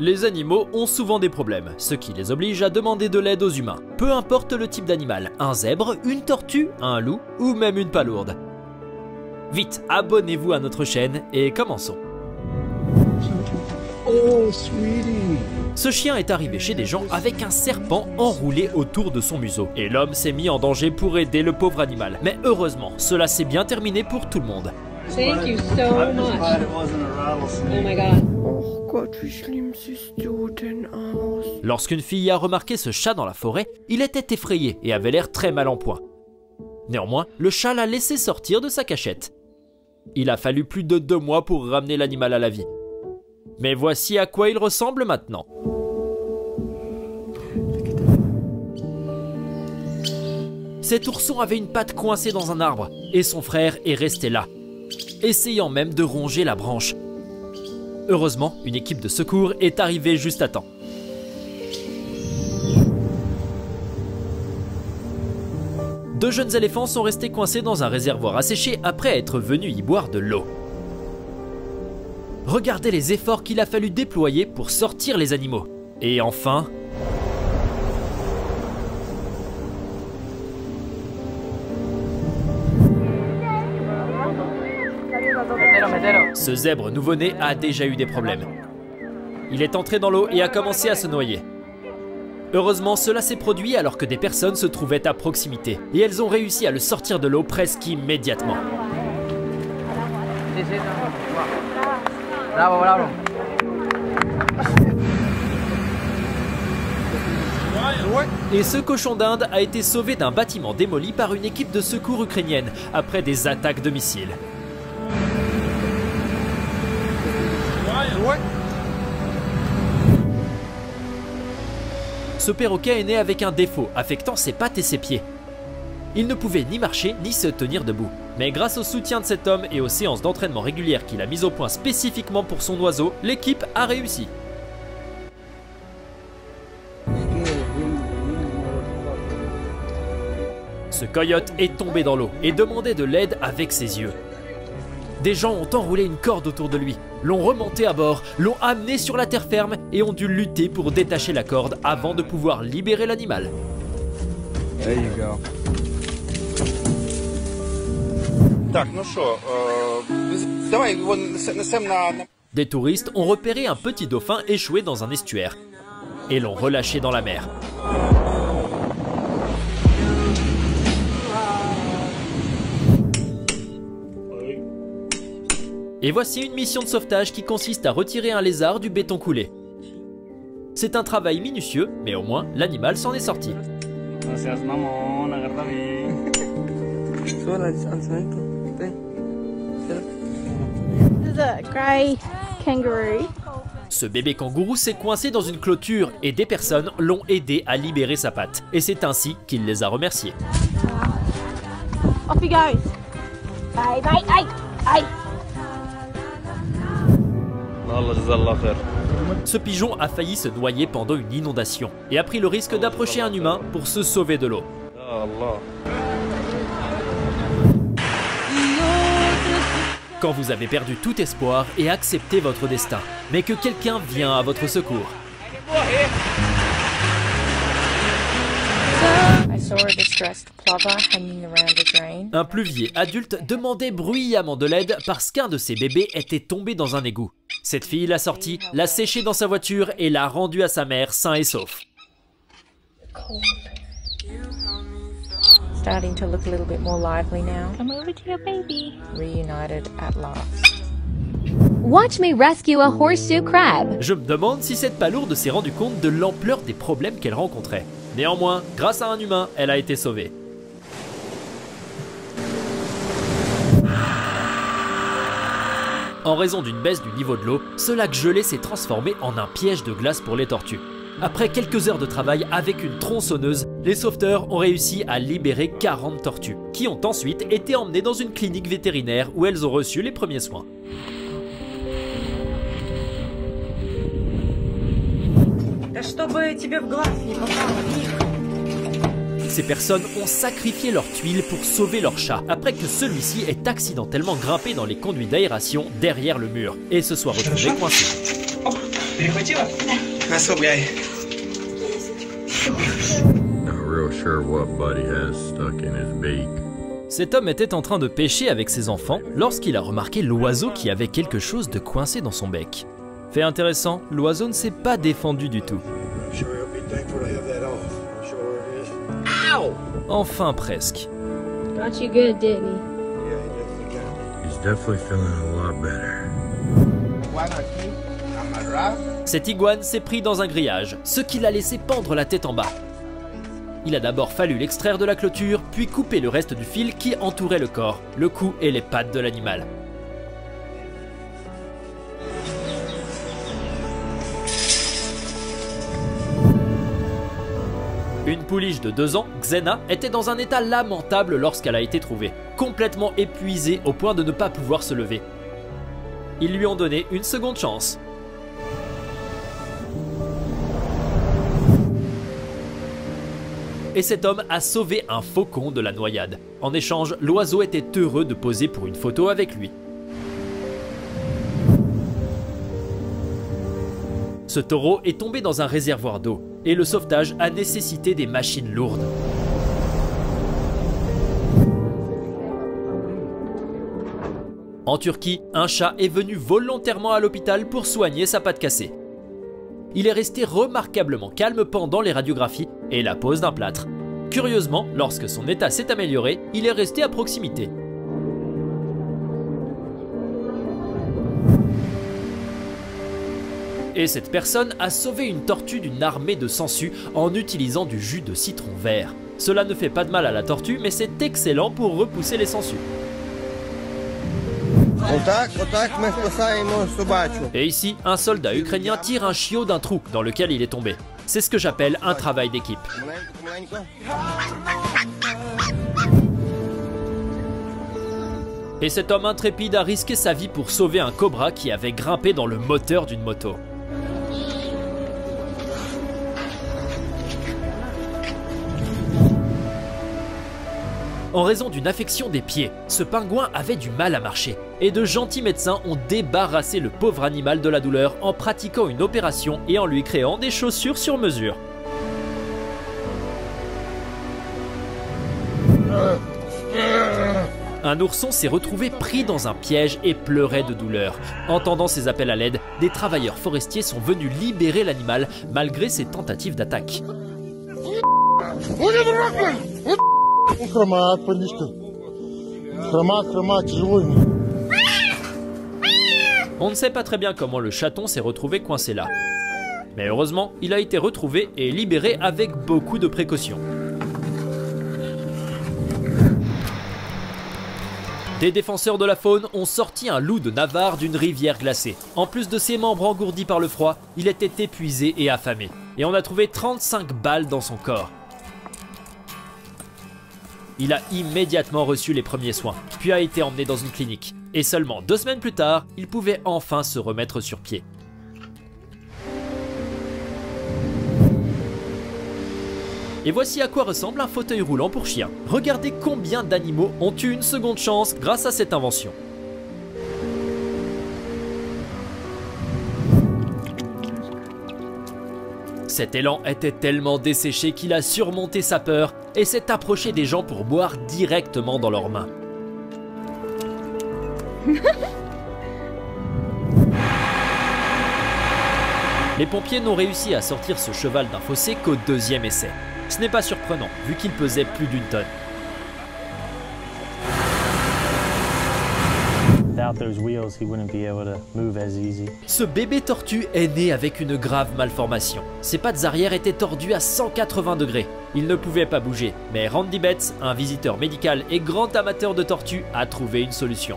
Les animaux ont souvent des problèmes, ce qui les oblige à demander de l'aide aux humains. Peu importe le type d'animal, un zèbre, une tortue, un loup ou même une palourde. Vite, abonnez-vous à notre chaîne et commençons. Oh, sweetie. Ce chien est arrivé chez des gens avec un serpent enroulé autour de son museau. Et l'homme s'est mis en danger pour aider le pauvre animal. Mais heureusement, cela s'est bien terminé pour tout le monde. Thank you so much. Oh my god. Oh Gott, wie schlimm siehst du denn aus? Lorsqu'une fille a remarqué ce chat dans la forêt, il était effrayé et avait l'air très mal en point. Néanmoins, le chat l'a laissé sortir de sa cachette. Il a fallu plus de 2 mois pour ramener l'animal à la vie. Mais voici à quoi il ressemble maintenant. Cet ourson avait une patte coincée dans un arbre et son frère est resté là, essayant même de ronger la branche. Heureusement, une équipe de secours est arrivée juste à temps. Deux jeunes éléphants sont restés coincés dans un réservoir asséché après être venus y boire de l'eau. Regardez les efforts qu'il a fallu déployer pour sortir les animaux. Et enfin... ce zèbre nouveau-né a déjà eu des problèmes. Il est entré dans l'eau et a commencé à se noyer. Heureusement, cela s'est produit alors que des personnes se trouvaient à proximité. Et elles ont réussi à le sortir de l'eau presque immédiatement. Bravo, bravo. Et ce cochon d'Inde a été sauvé d'un bâtiment démoli par une équipe de secours ukrainienne après des attaques de missiles. Ce perroquet est né avec un défaut affectant ses pattes et ses pieds. Il ne pouvait ni marcher ni se tenir debout. Mais grâce au soutien de cet homme et aux séances d'entraînement régulières qu'il a mises au point spécifiquement pour son oiseau, l'équipe a réussi. Ce coyote est tombé dans l'eau et demandait de l'aide avec ses yeux. Des gens ont enroulé une corde autour de lui, l'ont remonté à bord, l'ont amené sur la terre ferme et ont dû lutter pour détacher la corde avant de pouvoir libérer l'animal. There you go. Des touristes ont repéré un petit dauphin échoué dans un estuaire et l'ont relâché dans la mer. Et voici une mission de sauvetage qui consiste à retirer un lézard du béton coulé. C'est un travail minutieux, mais au moins l'animal s'en est sorti. Ce bébé kangourou s'est coincé dans une clôture et des personnes l'ont aidé à libérer sa patte. Et c'est ainsi qu'il les a remerciés. Off he goes. Bye, bye, bye, bye. Ce pigeon a failli se noyer pendant une inondation et a pris le risque d'approcher un humain pour se sauver de l'eau. Quand vous avez perdu tout espoir et accepté votre destin, mais que quelqu'un vient à votre secours. Un pluvier adulte demandait bruyamment de l'aide parce qu'un de ses bébés était tombé dans un égout. Cette fille l'a sorti, l'a séché dans sa voiture et l'a rendu à sa mère sain et sauf. Starting to look a little bit more lively now. Come over to your baby. Reunited at last. Watch me rescue a horseshoe crab. Je me demande si cette palourde s'est rendue compte de l'ampleur des problèmes qu'elle rencontrait. Néanmoins, grâce à un humain, elle a été sauvée. En raison d'une baisse du niveau de l'eau, ce lac gelé s'est transformé en un piège de glace pour les tortues. Après quelques heures de travail avec une tronçonneuse, les sauveteurs ont réussi à libérer 40 tortues, qui ont ensuite été emmenées dans une clinique vétérinaire où elles ont reçu les premiers soins. Ces personnes ont sacrifié leurs tuiles pour sauver leur chat après que celui-ci ait accidentellement grimpé dans les conduits d'aération derrière le mur et se soit retrouvé coincé. Перехватила? Особый guy. Not real sure what Buddy has stuck in his beak. Cet homme était en train de pêcher avec ses enfants lorsqu'il a remarqué l'oiseau qui avait quelque chose de coincé dans son bec. Fait intéressant, l'oiseau ne s'est pas défendu du tout. Enfin presque. Got you good, didn't he? He's definitely feeling a lot better. Cette iguane s'est pris dans un grillage, ce qui l'a laissé pendre la tête en bas. Il a d'abord fallu l'extraire de la clôture, puis couper le reste du fil qui entourait le corps, le cou et les pattes de l'animal. Une pouliche de 2 ans, Xena, était dans un état lamentable lorsqu'elle a été trouvée, complètement épuisée au point de ne pas pouvoir se lever. Ils lui ont donné une seconde chance. Et cet homme a sauvé un faucon de la noyade. En échange, l'oiseau était heureux de poser pour une photo avec lui. Ce taureau est tombé dans un réservoir d'eau et le sauvetage a nécessité des machines lourdes. En Turquie, un chat est venu volontairement à l'hôpital pour soigner sa patte cassée. Il est resté remarquablement calme pendant les radiographies et la pose d'un plâtre. Curieusement, lorsque son état s'est amélioré, il est resté à proximité. Et cette personne a sauvé une tortue d'une armée de sangsues en utilisant du jus de citron vert. Cela ne fait pas de mal à la tortue, mais c'est excellent pour repousser les sangsues. Et ici, un soldat ukrainien tire un chiot d'un trou dans lequel il est tombé. C'est ce que j'appelle un travail d'équipe. Et cet homme intrépide a risqué sa vie pour sauver un cobra qui avait grimpé dans le moteur d'une moto. En raison d'une affection des pieds, ce pingouin avait du mal à marcher et de gentils médecins ont débarrassé le pauvre animal de la douleur en pratiquant une opération et en lui créant des chaussures sur mesure. Un ourson s'est retrouvé pris dans un piège et pleurait de douleur. Entendant ses appels à l'aide, des travailleurs forestiers sont venus libérer l'animal malgré ses tentatives d'attaque. On ne sait pas très bien comment le chaton s'est retrouvé coincé là. Mais heureusement, il a été retrouvé et libéré avec beaucoup de précautions. Des défenseurs de la faune ont sorti un loup de Navarre d'une rivière glacée. En plus de ses membres engourdis par le froid, il était épuisé et affamé. Et on a trouvé 35 balles dans son corps. Il a immédiatement reçu les premiers soins, puis a été emmené dans une clinique. Et seulement 2 semaines plus tard, il pouvait enfin se remettre sur pied. Et voici à quoi ressemble un fauteuil roulant pour chien. Regardez combien d'animaux ont eu une seconde chance grâce à cette invention. Cet élan était tellement desséché qu'il a surmonté sa peur et s'est approché des gens pour boire directement dans leurs mains. Les pompiers n'ont réussi à sortir ce cheval d'un fossé qu'au 2e essai. Ce n'est pas surprenant, vu qu'il pesait plus d'1 tonne. Ce bébé tortue est né avec une grave malformation. Ses pattes arrière étaient tordues à 180 degrés. Il ne pouvait pas bouger, mais Randy Betts, un visiteur médical et grand amateur de tortues, a trouvé une solution.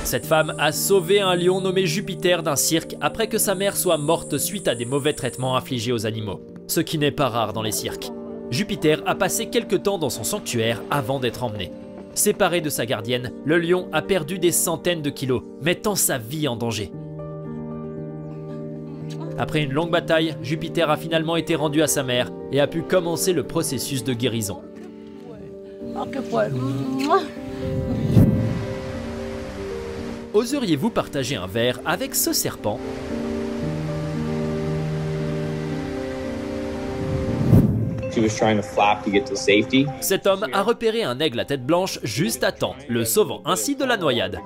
Cette femme a sauvé un lion nommé Jupiter d'un cirque après que sa mère soit morte suite à des mauvais traitements infligés aux animaux, ce qui n'est pas rare dans les cirques. Jupiter a passé quelques temps dans son sanctuaire avant d'être emmené. Séparé de sa gardienne, le lion a perdu des centaines de kilos, mettant sa vie en danger. Après une longue bataille, Jupiter a finalement été rendu à sa mère et a pu commencer le processus de guérison. oseriez-vous partager un verre avec ce serpent? She was trying to flap to get to safety. Cet homme a repéré un aigle à tête blanche juste à temps, le sauvant ainsi de la noyade.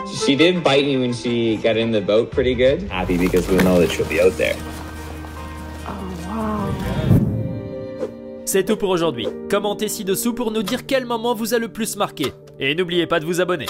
She did bite me when she got in the boat pretty good. Happy because we know that she'll be out there. C'est tout pour aujourd'hui. Commentez ci-dessous pour nous dire quel moment vous a le plus marqué. Et n'oubliez pas de vous abonner.